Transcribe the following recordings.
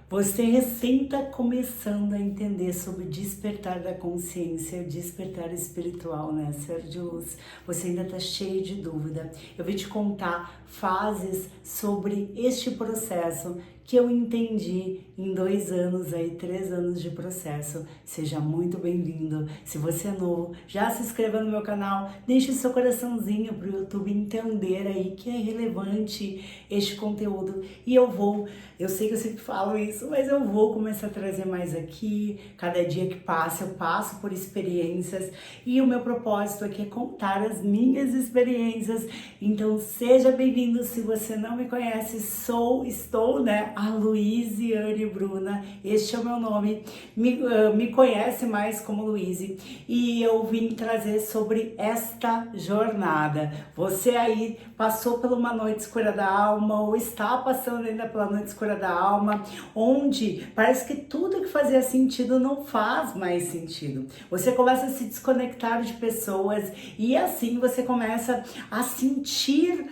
Você recém está começando a entender sobre o despertar da consciência, o despertar espiritual, né, ser de luz. Você ainda está cheio de dúvida. Eu vou te contar fases sobre este processo que eu entendi em 2 anos, 3 anos de processo. Seja muito bem-vindo. Se você é novo, já se inscreva no meu canal, deixe o seu coraçãozinho para o YouTube entender aí que é relevante este conteúdo. E eu sei que eu sempre falo isso, mas eu vou começar a trazer mais aqui. Cada dia que passa, eu passo por experiências e o meu propósito aqui é contar as minhas experiências. Então seja bem-vindo. Se você não me conhece, estou, né? A Luiziane Bruna, este é o meu nome, me conhece mais como Luizy, e eu vim trazer sobre esta jornada. Você aí passou por uma noite escura da alma, ou está passando ainda pela noite escura da alma, onde parece que tudo que fazia sentido não faz mais sentido. Você começa a se desconectar de pessoas e assim você começa a sentir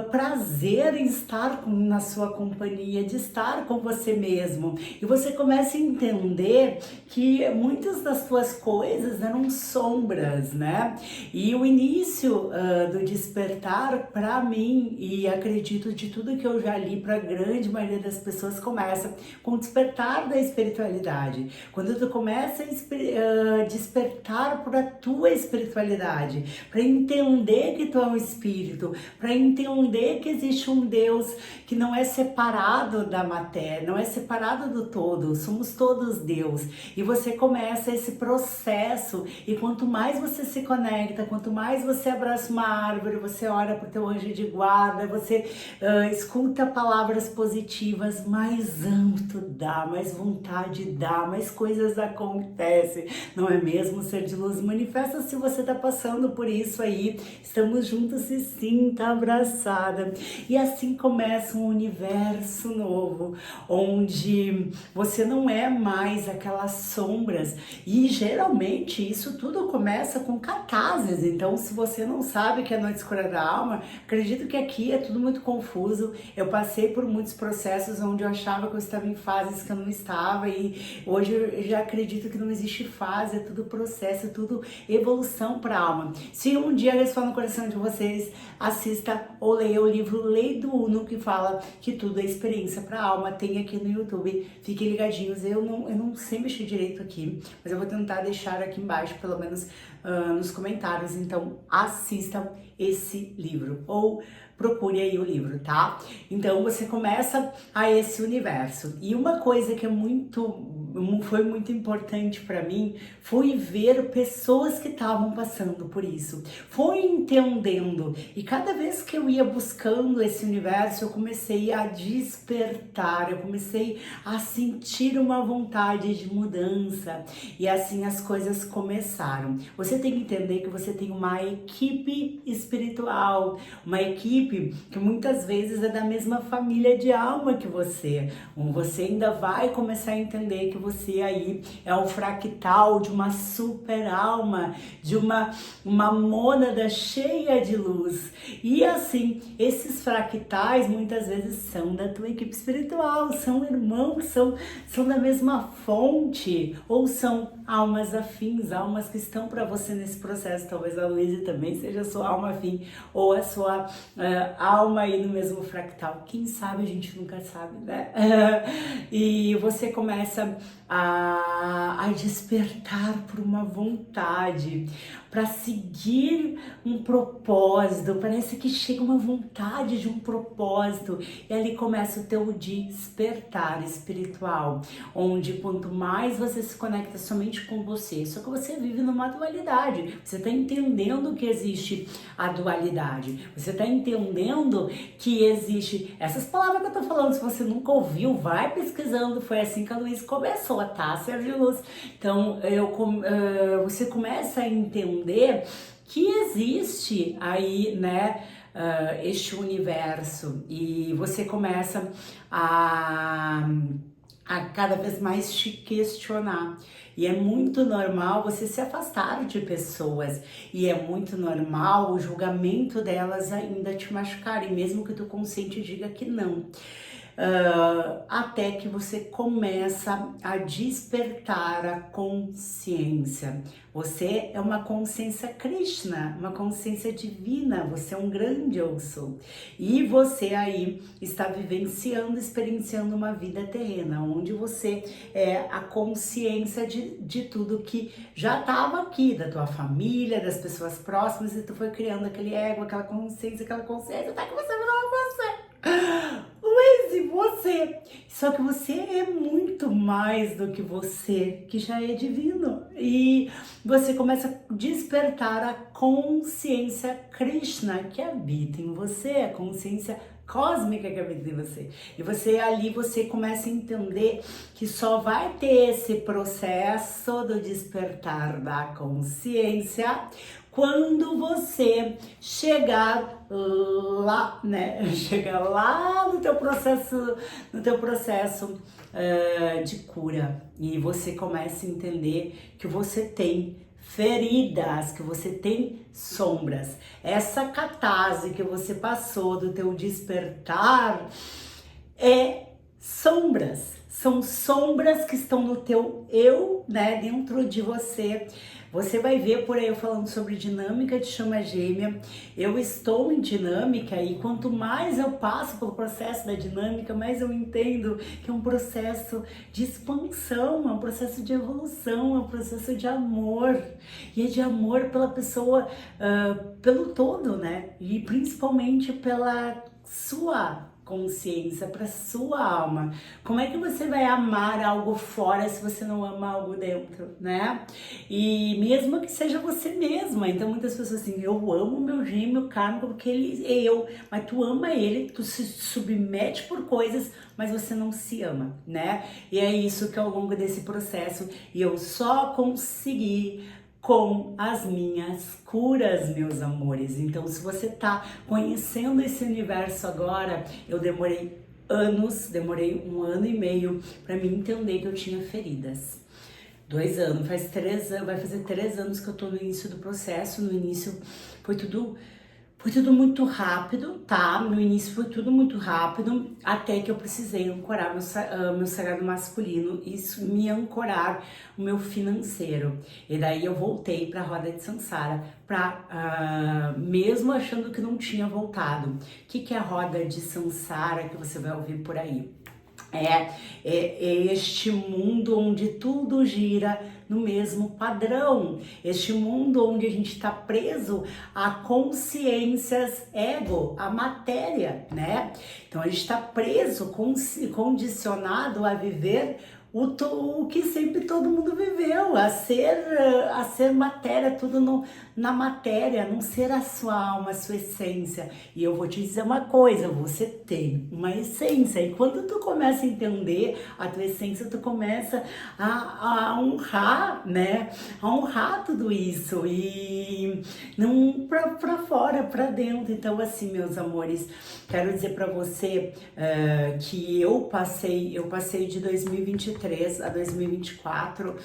prazer em estar na sua companhia, de estar com você mesmo. E você começa a entender que muitas das suas coisas eram sombras, né? E o início do despertar, para mim, e acredito de tudo que eu já li, para a grande maioria das pessoas, começa com o despertar da espiritualidade. Quando tu começa a despertar para a tua espiritualidade, para entender que tu é um espírito, para entender que existe um Deus que não é separado da matéria, não é separado do todo, somos todos Deus. E você começa esse processo, e quanto mais você se conecta, quanto mais você abraça uma árvore, você ora pro teu anjo de guarda, você escuta palavras positivas, mais âmbito dá, mais vontade dá, mais coisas acontecem, não é mesmo? Ser de luz manifesta se você tá passando por isso aí, estamos juntos e sim, tá abraçada. E assim começa um universo novo, onde você não é mais aquelas sombras, e geralmente isso tudo começa com catarses. Então, se você não sabe que é a noite escura da alma, acredito que aqui é tudo muito confuso. Eu passei por muitos processos onde eu achava que eu estava em fases que eu não estava, e hoje eu já acredito que não existe fase, é tudo processo, é tudo evolução para a alma. Se um dia ressoar no coração de vocês, assista ou leia o livro Lei do Uno, que fala que tudo é experiência para a alma. Tem aqui no YouTube, fiquem ligadinhos. Eu não sei mexer direito aqui, mas eu vou tentar deixar aqui embaixo, pelo menos nos comentários. Então assistam esse livro, ou procure aí o livro, tá? Então você começa a esse universo. E uma coisa que foi muito importante para mim foi ver pessoas que estavam passando por isso, foi entendendo, e cada vez que eu ia buscando esse universo, eu comecei a despertar, eu comecei a sentir uma vontade de mudança, e assim as coisas começaram. Você tem que entender que você tem uma equipe espiritual, uma equipe que muitas vezes é da mesma família de alma que você. Você ainda vai começar a entender que você aí é um fractal de uma super alma, de uma mônada cheia de luz. E assim, esses fractais muitas vezes são da tua equipe espiritual, são irmãos, são da mesma fonte, ou são almas afins, almas que estão para você nesse processo. Talvez a Luizy também seja a sua alma afim, ou a sua alma aí no mesmo fractal. Quem sabe, a gente nunca sabe, né? E você começa a despertar por uma vontade, para seguir um propósito. Parece que chega uma vontade de um propósito, e ali começa o teu despertar espiritual, onde quanto mais você se conecta somente com você, só que você vive numa dualidade, você está entendendo que existe a dualidade, você está entendendo que existe essas palavras que eu tô falando. Se você nunca ouviu, vai pesquisando. Foi assim que a Luiz começou, tá? Ser de luz. Então você começa a entender que existe aí, né, este universo, e você começa a cada vez mais te questionar. E é muito normal você se afastar de pessoas, e é muito normal o julgamento delas ainda te machucarem, mesmo que tu consciente diga que não. até que você começa a despertar a consciência. Você é uma consciência Krishna, uma consciência divina, você é um grande eu sou. E você aí está vivenciando, experienciando uma vida terrena, onde você é a consciência de tudo que já estava aqui, da tua família, das pessoas próximas, e tu foi criando aquele ego, aquela consciência, até que você virou você. Luiz, e você? Só que você é muito mais do que você, que já é divino. E você começa a despertar a consciência Krishna que habita em você, a consciência cósmica que habita em você. E você começa a entender que só vai ter esse processo do despertar da consciência quando você chegar lá, né? Chegar lá no teu processo de cura. E você começa a entender que você tem feridas, que você tem sombras. Essa catarse que você passou do teu despertar é sombras. São sombras que estão no teu eu, né, dentro de você. Você vai ver por aí eu falando sobre dinâmica de chama gêmea. Eu estou em dinâmica e quanto mais eu passo pelo processo da dinâmica, mais eu entendo que é um processo de expansão, é um processo de evolução, é um processo de amor. E é de amor pela pessoa, pelo todo, né? E principalmente pela sua consciência, para sua alma. Como é que você vai amar algo fora se você não ama algo dentro, né? E mesmo que seja você mesma. Então muitas pessoas assim, eu amo meu gêmeo kármico porque ele é eu, mas tu ama ele, tu se submete por coisas, mas você não se ama, né? E é isso que ao longo desse processo eu só consegui com as minhas curas, meus amores. Então, se você tá conhecendo esse universo agora, eu demorei anos, demorei 1 ano e meio para me entender que eu tinha feridas. 2 anos, vai fazer 3 anos que eu tô no início do processo. No início foi tudo muito rápido, tá? No início foi tudo muito rápido, até que eu precisei ancorar meu sagrado masculino, isso me ancorar o meu financeiro. E daí eu voltei para a roda de Sansara, mesmo achando que não tinha voltado. O que é a roda de Sansara que você vai ouvir por aí? É este mundo onde tudo gira no mesmo padrão, este mundo onde a gente está preso a consciências ego, a matéria, né? Então a gente está preso, condicionado a viver o que sempre todo mundo viveu, a ser matéria, tudo na matéria, não ser a sua alma, a sua essência. E eu vou te dizer uma coisa, você tem uma essência, e quando tu começa a entender a tua essência, tu começa a honrar, né? A honrar tudo isso, e não pra fora, pra dentro. Então assim, meus amores, quero dizer pra você que eu passei de 2023 a 2024,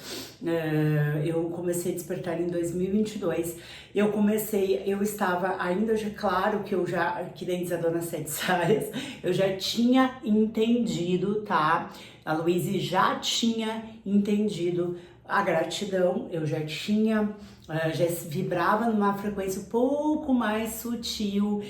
eu comecei a despertar em 2022, eu estava ainda, claro que nem diz a dona Sete Saias, eu já tinha entendido, tá? A Luíse já tinha entendido a gratidão, eu já vibrava numa frequência um pouco mais sutil,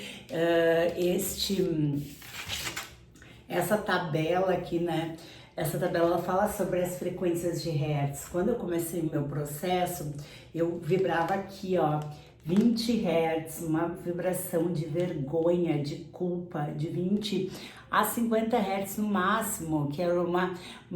essa tabela aqui, né? Essa tabela ela fala sobre as frequências de Hertz. Quando eu comecei o meu processo, eu vibrava aqui, ó, 20 Hertz, uma vibração de vergonha, de culpa, de 20 a 50 Hertz no máximo, que era uma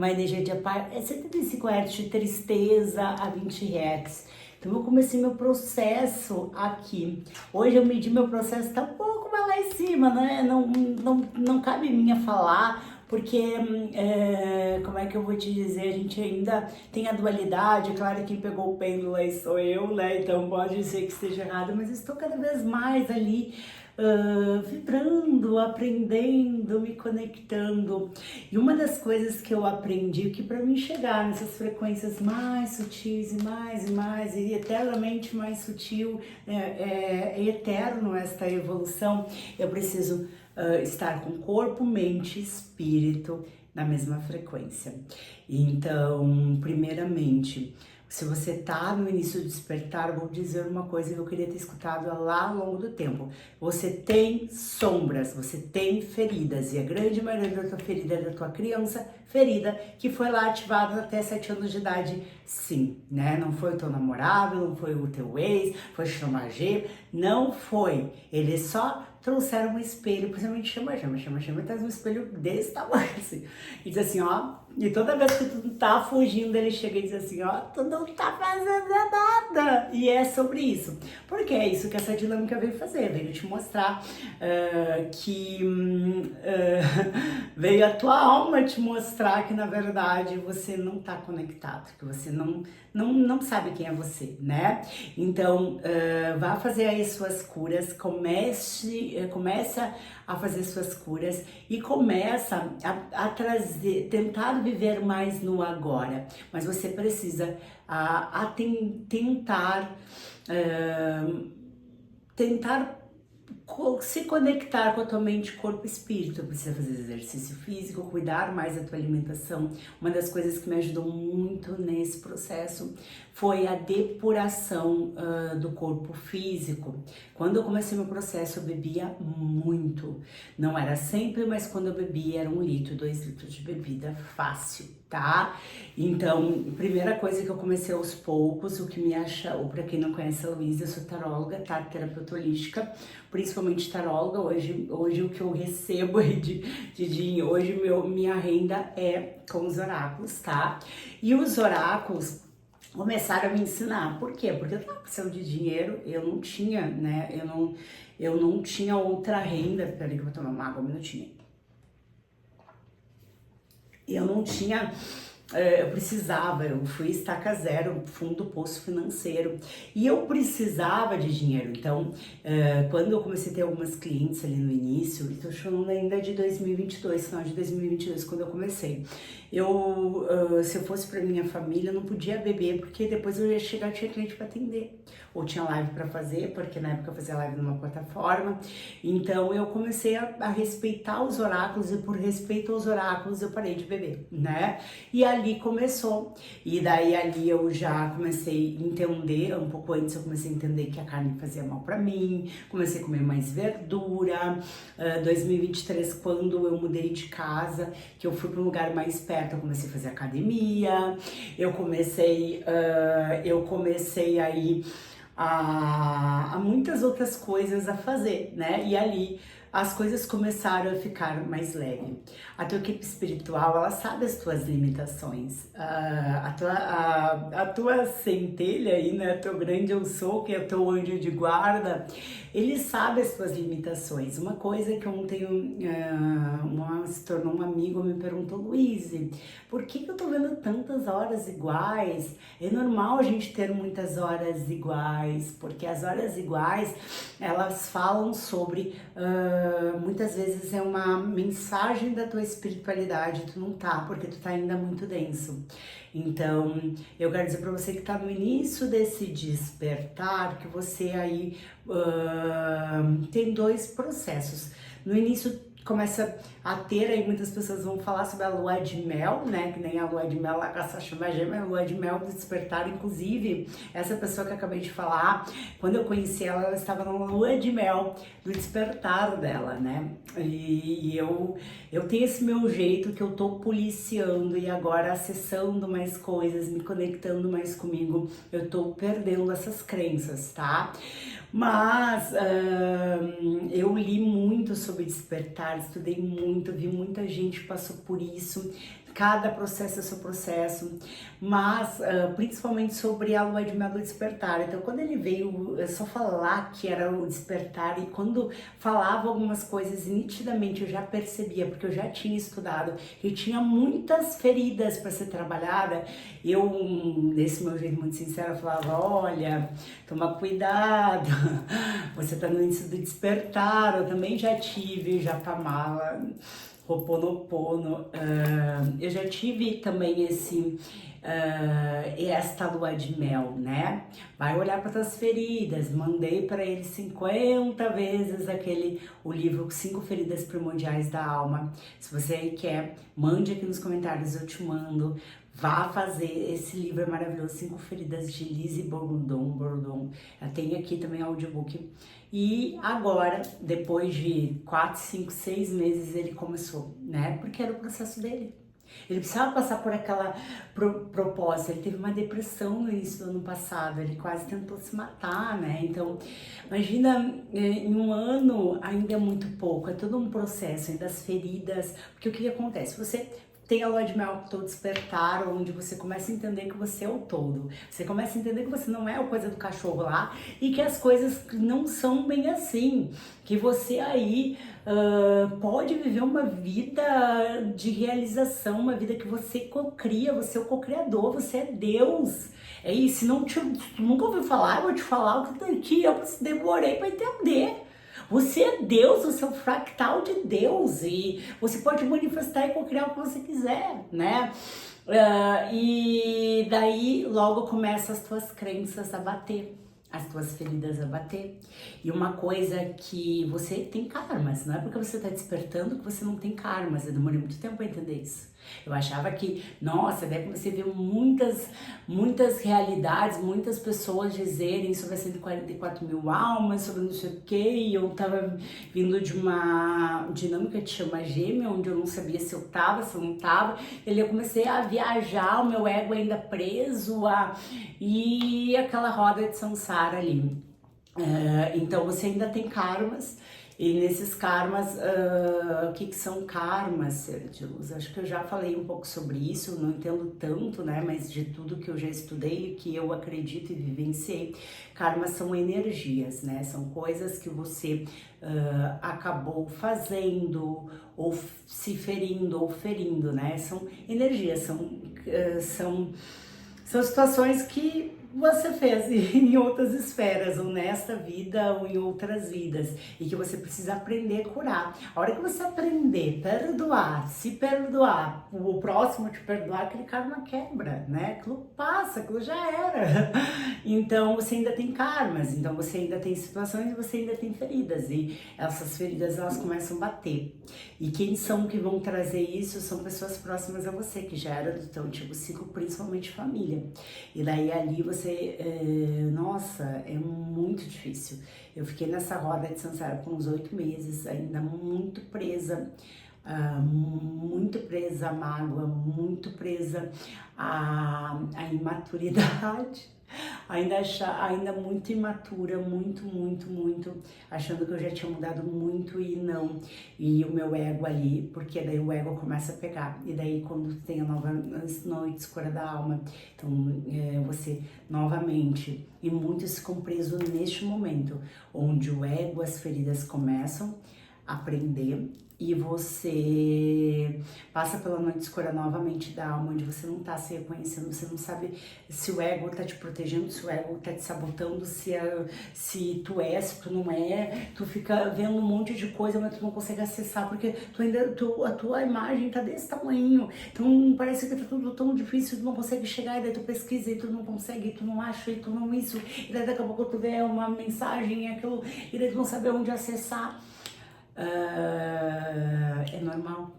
energia de 75 Hertz de tristeza a 20 Hertz. Então eu comecei meu processo aqui. Hoje eu medi meu processo, tá um pouco mais lá em cima, né? Não cabe minha falar, porque, como é que eu vou te dizer, a gente ainda tem a dualidade, claro que quem pegou o pêndulo aí sou eu, né, então pode ser que esteja errado, mas estou cada vez mais ali, vibrando, aprendendo, me conectando. E uma das coisas que eu aprendi, que para mim chegar nessas frequências mais sutis e mais, e eternamente mais sutil, é eterno esta evolução, eu preciso estar com corpo, mente e espírito na mesma frequência. Então, primeiramente, se você tá no início do despertar, vou dizer uma coisa que eu queria ter escutado lá ao longo do tempo. Você tem sombras, você tem feridas, e a grande maioria da tua ferida é da tua criança ferida, que foi lá ativada até 7 anos de idade, sim, né? Não foi o teu namorado, não foi o teu ex, foi chamar G, não foi. Eles só trouxeram um espelho, principalmente chama, traz um espelho desse tamanho, assim, e diz assim, ó, e toda vez que tu tá fugindo, ele chega e diz assim, ó, tu não tá fazendo nada, e é sobre isso, porque é isso que essa dinâmica veio fazer, veio te mostrar que veio a tua alma te mostrar que, na verdade, você não tá conectado, que você não sabe quem é você, né? Então, vá fazer aí suas curas, começa a fazer suas curas e começa a trazer, tentar viver mais no agora. Mas você precisa tentar se conectar com a tua mente, corpo e espírito. Precisa fazer exercício físico, cuidar mais da tua alimentação. Uma das coisas que me ajudou muito nesse processo foi a depuração do corpo físico. Quando eu comecei meu processo, eu bebia muito. Não era sempre, mas quando eu bebia era 1 litro, 2 litros de bebida fácil, tá? Então, primeira coisa que eu comecei aos poucos, o que me acha, ou pra quem não conhece a Luísa, eu sou taróloga, tá? Terapeuta holística, principalmente taróloga. Hoje o que eu recebo aí de dinheiro, hoje minha renda é com os oráculos, tá? E os oráculos começaram a me ensinar. Por quê? Porque eu tava precisando de dinheiro, eu não tinha, né? Eu não tinha outra renda. Peraí que eu vou tomar uma água, um minutinho. Eu não tinha, eu fui estaca zero, fundo poço financeiro, e eu precisava de dinheiro. Então, quando eu comecei a ter algumas clientes ali no início, estou falando ainda de 2022, final de 2022, quando eu comecei, se eu fosse para minha família, eu não podia beber, porque depois eu ia chegar, tinha cliente para atender, ou tinha live para fazer, porque na época eu fazia live numa plataforma. Então eu comecei a respeitar os oráculos, e por respeito aos oráculos eu parei de beber, né? E ali começou, e daí ali eu já comecei a entender, um pouco antes eu comecei a entender que a carne fazia mal para mim, comecei a comer mais verdura. 2023, quando eu mudei de casa, que eu fui para um lugar mais perto, eu comecei a fazer academia, eu comecei aí a muitas outras coisas a fazer, né? E ali as coisas começaram a ficar mais leve. A tua equipe espiritual, ela sabe as tuas limitações. A tua centelha aí, né? Teu grande eu sou, que é teu anjo de guarda, ele sabe as tuas limitações. Uma coisa que ontem se tornou um amigo, me perguntou, Luíse, por que eu tô vendo tantas horas iguais? É normal a gente ter muitas horas iguais, porque as horas iguais, elas falam sobre, muitas vezes é uma mensagem da tua espiritualidade, tu não tá, porque tu tá ainda muito denso. Então, eu quero dizer para você que tá no início desse despertar, que você aí tem 2 processos. No início começa a ter, aí muitas pessoas vão falar sobre a lua de mel, né, que nem a lua de mel lá com a Sasha Magema, a lua de mel do despertar. Inclusive, essa pessoa que eu acabei de falar, quando eu conheci ela, ela estava na lua de mel do despertar dela, né, e eu tenho esse meu jeito que eu tô policiando e agora acessando mais coisas, me conectando mais comigo, eu tô perdendo essas crenças, tá? Mas eu li muito sobre despertar, estudei muito, vi muita gente que passou por isso. Cada processo é seu processo, mas principalmente sobre a lua de mel do despertar. Então, quando ele veio só falar que era o despertar, e quando falava algumas coisas, nitidamente eu já percebia, porque eu já tinha estudado, eu tinha muitas feridas para ser trabalhada. Eu, nesse meu jeito muito sincero, falava, olha, toma cuidado, você tá no início do despertar. Eu também já tive Japamala, Ho'oponopono, eu já tive também esta lua de mel, né? Vai olhar para tuas feridas. Mandei para ele 50 vezes o livro 5 Feridas Primordiais da Alma. Se você aí quer, mande aqui nos comentários, eu te mando. Vá fazer, esse livro é maravilhoso, 5 Feridas de Lise Bourdon. Eu tenho aqui também audiobook. E agora, depois de 4, 5, 6 meses, ele começou, né? Porque era o processo dele. Ele precisava passar por aquela propósito. Ele teve uma depressão no início do ano passado, ele quase tentou se matar, né? Então, imagina, em um ano ainda é muito pouco, é todo um processo, ainda as feridas, porque o que acontece? Você tem a lua de mel todo despertar, onde você começa a entender que você é o todo. Você começa a entender que você não é a coisa do cachorro lá e que as coisas não são bem assim. Que você aí pode viver uma vida de realização, uma vida que você cocria, você é o co-criador, você é Deus. É isso, se tu nunca ouviu falar, eu vou te falar o que eu demorei para entender. Você é Deus, você é o fractal de Deus e você pode manifestar e co-criar o que você quiser, né? E daí logo começam as tuas crenças a bater, as tuas feridas a bater. E uma coisa que você tem karmas, não é porque você está despertando que você não tem karmas. Eu demorei muito tempo para entender isso. Eu achava que, nossa, daí comecei a ver muitas realidades, muitas pessoas dizerem sobre as 144 mil almas, sobre não sei o que, e eu tava vindo de uma dinâmica que chama gêmea, onde eu não sabia se eu tava, se eu não tava, e eu comecei a viajar, o meu ego ainda preso, e aquela roda de samsara ali. Então você ainda tem karmas. E nesses karmas, o que são karmas, ser de luz? Acho que eu já falei um pouco sobre isso, não entendo tanto, né? Mas de tudo que eu já estudei, que eu acredito e vivenciei, karmas são energias, né? São coisas que você acabou fazendo, ou se ferindo, ou ferindo, né? São energias, são situações que você fez em outras esferas, ou nesta vida ou em outras vidas, e que você precisa aprender a curar. A hora que você aprender, perdoar, se perdoar, o próximo te perdoar, aquele karma quebra, né? Aquilo passa, aquilo já era. Então você ainda tem karmas, então você ainda tem situações e você ainda tem feridas, e essas feridas elas começam a bater. E quem são que vão trazer isso são pessoas próximas a você, que já era do teu antigo ciclo, principalmente família. E daí ali nossa, é muito difícil. Eu fiquei nessa roda de samsara por uns 8 meses, ainda muito presa à mágoa, muito presa à imaturidade. Ainda muito imatura, muito, achando que eu já tinha mudado muito e não. E o meu ego ali, porque daí o ego começa a pegar. E daí quando tem as noites cura da alma, então você novamente, e muitos ficam presos neste momento, onde o ego, as feridas começam a aprender. E você passa pela noite escura novamente da alma, onde você não tá se reconhecendo, você não sabe se o ego tá te protegendo, se o ego tá te sabotando, se tu é, se tu não é, tu fica vendo um monte de coisa, mas tu não consegue acessar, porque a tua imagem tá desse tamanho, então parece que tá tudo tão difícil, tu não consegue chegar, e daí tu pesquisa e tu não consegue, e tu não acha, e tu não isso, e daí daqui a pouco tu vê uma mensagem, aquilo, e daí tu não sabe onde acessar. É normal.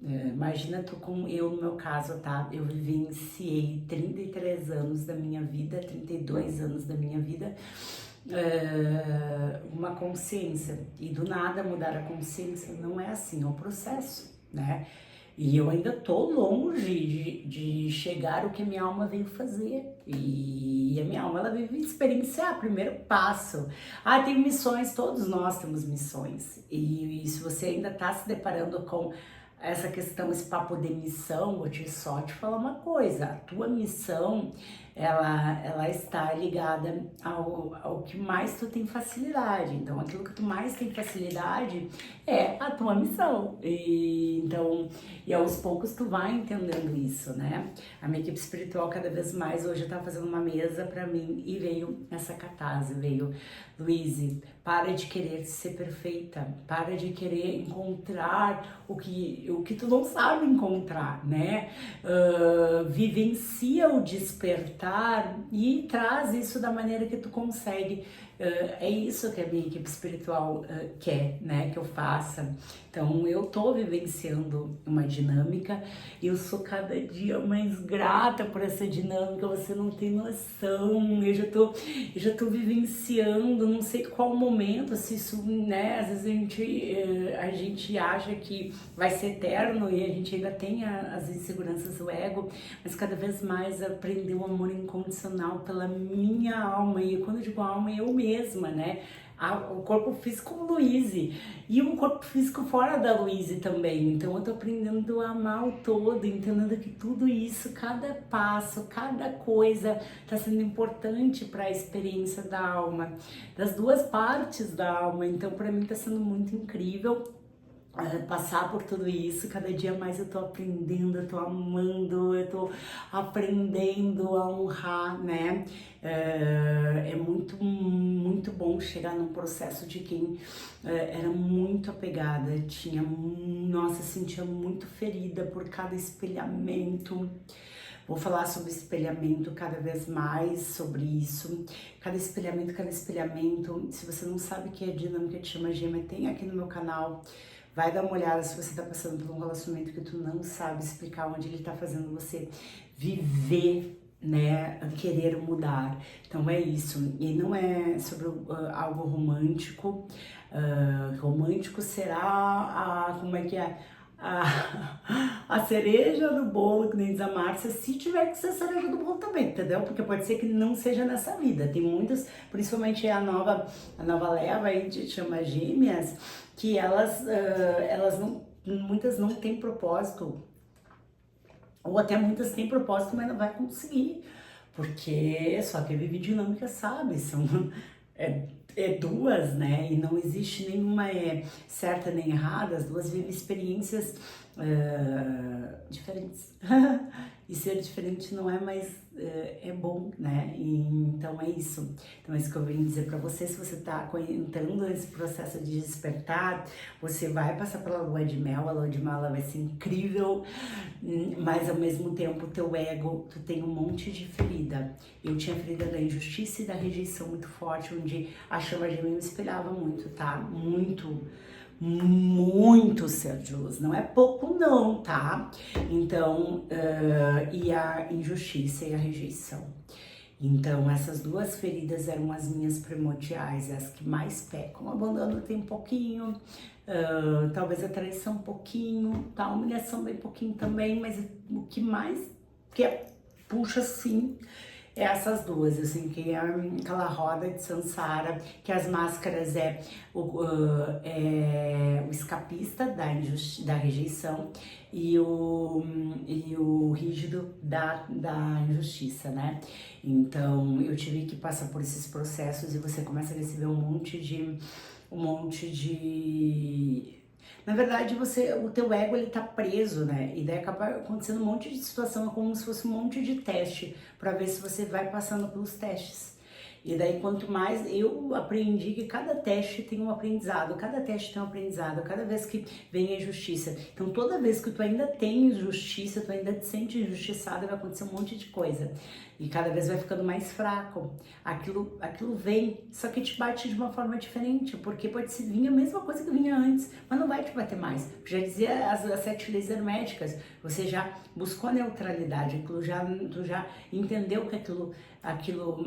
Imagina tu com eu, no meu caso, tá? Eu vivenciei 33 anos da minha vida, 32 anos da minha vida, uma consciência. E do nada mudar a consciência não é assim, é um processo, né? E eu ainda tô longe de chegar o que a minha alma veio fazer. E a minha alma, ela veio experienciar, primeiro passo. Tem missões, todos nós temos missões. E se você ainda tá se deparando com essa questão, esse papo de missão, vou só te falar uma coisa. A tua missão, ela está ligada ao que mais tu tem facilidade. Então, aquilo que tu mais tem facilidade é a tua missão. E aos poucos tu vai entendendo isso, né? A minha equipe espiritual, cada vez mais, hoje tá fazendo uma mesa para mim e veio essa catarse, veio: Luíse, Para de querer ser perfeita, para de querer encontrar o que tu não sabe encontrar, né? Vivencia o despertar e traz isso da maneira que tu consegue. É isso que a minha equipe espiritual quer, né, que eu faça. Então eu tô vivenciando uma dinâmica e eu sou cada dia mais grata por essa dinâmica, você não tem noção. Eu já tô vivenciando, não sei qual momento, se isso, né, às vezes a gente acha que vai ser eterno e a gente ainda tem as inseguranças do ego, mas cada vez mais aprender o amor incondicional pela minha alma. E quando eu digo alma, é eu mesma, né? O corpo físico Luíse e o corpo físico fora da Luíse também. Então eu tô aprendendo a amar o todo, entendendo que tudo isso, cada passo, cada coisa tá sendo importante para a experiência da alma, das duas partes da alma. Então para mim tá sendo muito incrível passar por tudo isso. Cada dia mais eu tô aprendendo, eu tô amando, eu tô aprendendo a honrar, né? É muito bom chegar num processo de quem era muito apegada, nossa, sentia muito ferida por cada espelhamento. Vou falar sobre espelhamento cada vez mais, sobre isso. Cada espelhamento, se você não sabe o que é dinâmica de chama gêmea, tem aqui no meu canal. Vai dar uma olhada se você tá passando por um relacionamento que tu não sabe explicar, onde ele tá fazendo você viver, né, querer mudar. Então é isso. E não é sobre algo romântico. Romântico será como é que é? A cereja do bolo, que nem diz a Márcia, se tiver que ser a cereja do bolo também, entendeu? Porque pode ser que não seja nessa vida. Tem muitas, principalmente a nova leva aí de chama gêmeas, que elas não, muitas não têm propósito, ou até muitas têm propósito, mas não vai conseguir, porque só quem vive dinâmica sabe, duas, né? E não existe nenhuma certa nem errada, as duas vivem experiências diferentes. E ser diferente não é mais é bom, né? Então é isso. Então é isso que eu venho dizer para você. Se você tá entrando nesse processo de despertar, você vai passar pela lua de mel. A lua de mel ela vai ser incrível, mas ao mesmo tempo o teu ego, tu tem um monte de ferida. Eu tinha ferida da injustiça e da rejeição muito forte, onde a chama gêmea me espelhava muito, tá? Muito ser de luz, não é pouco não, tá? Então, e a injustiça e a rejeição. Então, essas duas feridas eram as minhas primordiais, as que mais pecam. O abandono tem um pouquinho, talvez a traição um pouquinho, tá? A humilhação bem pouquinho também, mas o que mais puxa assim é essas duas, assim, que é aquela roda de Sansara, que as máscaras é o escapista da rejeição e o rígido da injustiça, né? Então, eu tive que passar por esses processos e você começa a receber um monte de na verdade, o teu ego, ele tá preso, né? E daí acaba acontecendo um monte de situação, é como se fosse um monte de teste, para ver se você vai passando pelos testes. E daí, quanto mais eu aprendi que cada teste tem um aprendizado, cada teste tem um aprendizado, cada vez que vem a injustiça. Então, toda vez que tu ainda tem injustiça, tu ainda te sente injustiçado, vai acontecer um monte de coisa. E cada vez vai ficando mais fraco. Aquilo vem, só que te bate de uma forma diferente, porque pode ser vir a mesma coisa que vinha antes, mas não vai te bater mais. Já dizia as 7 leis herméticas, você já buscou a neutralidade, tu já entendeu que aquilo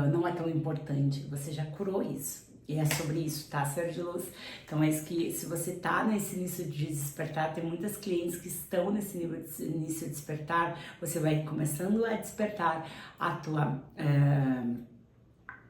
não é tão importante, você já curou isso. E é sobre isso, tá, ser de luz? Então é isso que, se você tá nesse início de despertar, tem muitas clientes que estão nesse início de despertar, você vai começando a despertar a tua...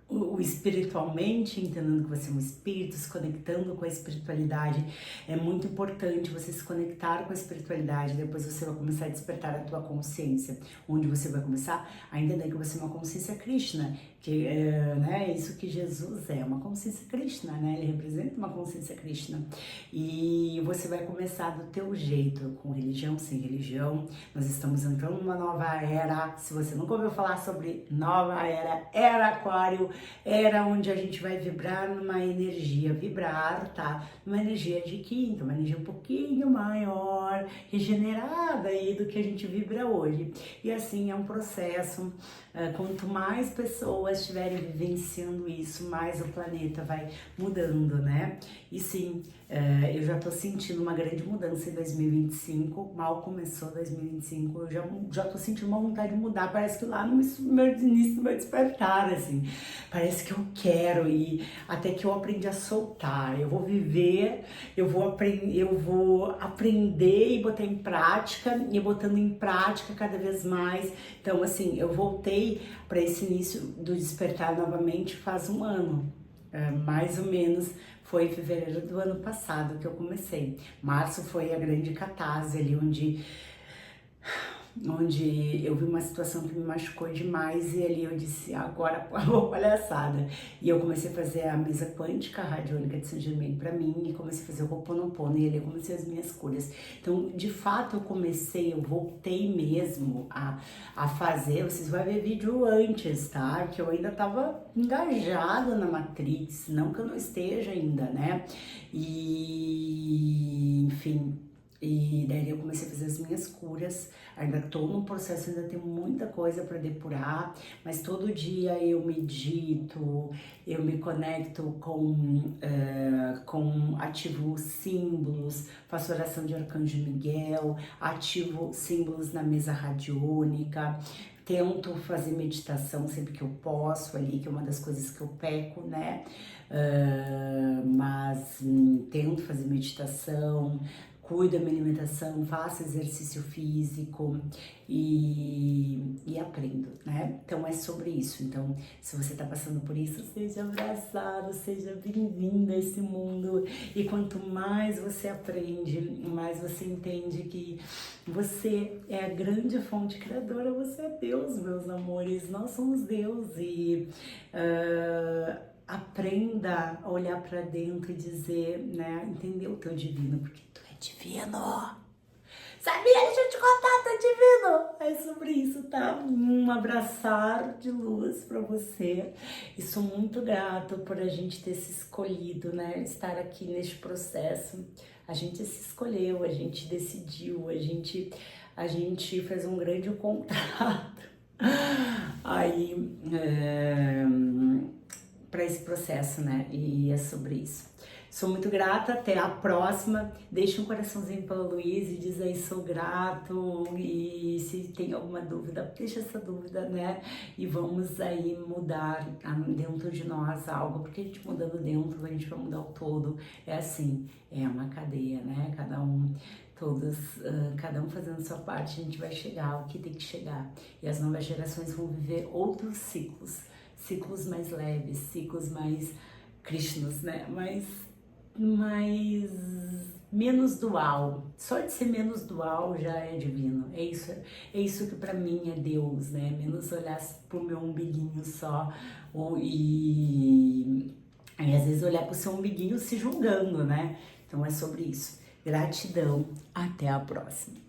o espiritualmente, entendendo que você é um espírito, se conectando com a espiritualidade. É muito importante você se conectar com a espiritualidade, depois você vai começar a despertar a tua consciência, onde você vai começar a entender que você é uma consciência Krishna, que é isso que Jesus é, uma consciência Krishna, né? Ele representa uma consciência Krishna. E você vai começar do teu jeito, com religião, sem religião. Nós estamos entrando numa nova era. Se você nunca ouviu falar sobre nova era, era Aquário, era onde a gente vai vibrar numa energia, vibrar, tá? Numa energia de quinta, uma energia um pouquinho maior, regenerada aí do que a gente vibra hoje. E assim, é um processo, quanto mais pessoas estiverem vivenciando isso, mais o planeta vai mudando, né? E sim, eu já tô sentindo uma grande mudança em 2025, mal começou 2025, eu já tô sentindo uma vontade de mudar, parece que lá no meu início do meu despertar, assim, parece que eu quero ir, até que eu aprendi a soltar, eu vou viver, eu vou aprender e botar em prática, e botando em prática cada vez mais. Então, assim, eu voltei para esse início do despertar novamente faz um ano, mais ou menos. Foi em fevereiro do ano passado que eu comecei. Março foi a grande catarse ali, onde eu vi uma situação que me machucou demais e ali eu disse, agora palhaçada. E eu comecei a fazer a mesa quântica radiônica de Saint Germain pra mim e comecei a fazer o Ho'oponopono e ali eu comecei as minhas curas. Então, de fato, eu voltei mesmo a fazer, vocês vão ver vídeo antes, tá? Que eu ainda tava engajada na Matrix, não que eu não esteja ainda, né? E, enfim... E daí eu comecei a fazer as minhas curas, ainda estou no processo, ainda tenho muita coisa para depurar, mas todo dia eu medito, eu me conecto ativo símbolos, faço oração de Arcanjo Miguel, ativo símbolos na mesa radiônica, tento fazer meditação sempre que eu posso ali, que é uma das coisas que eu peco, né? Mas tento fazer meditação, cuido da minha alimentação, faço exercício físico e aprendo, né? Então é sobre isso. Então, se você tá passando por isso, seja abraçado, seja bem-vindo a esse mundo. E quanto mais você aprende, mais você entende que você é a grande fonte criadora, você é Deus, meus amores. Nós somos Deus e... aprenda a olhar para dentro e dizer, né, entender o teu divino, porque tu é divino. Sabia? Deixa eu te contar, tu é divino. É sobre isso, tá? Um abraçar de luz para você. E sou muito grato por a gente ter se escolhido, né, estar aqui neste processo. A gente se escolheu, a gente decidiu, a gente fez um grande contrato. Aí, para esse processo, né? E é sobre isso. Sou muito grata, até a próxima. Deixa um coraçãozinho para o Luiz e diz aí, sou grato. E se tem alguma dúvida, deixa essa dúvida, né? E vamos aí mudar dentro de nós algo, porque a gente mudando dentro, a gente vai mudar o todo. É assim, é uma cadeia, né? Cada um fazendo sua parte, a gente vai chegar ao que tem que chegar. E as novas gerações vão viver outros ciclos mais leves, ciclos mais Krishnas, né? Menos dual. Só de ser menos dual já é divino. É isso que para mim é Deus, né? Menos olhar pro meu umbiguinho só e às vezes olhar pro seu umbiguinho se julgando, né? Então é sobre isso. Gratidão. Até a próxima.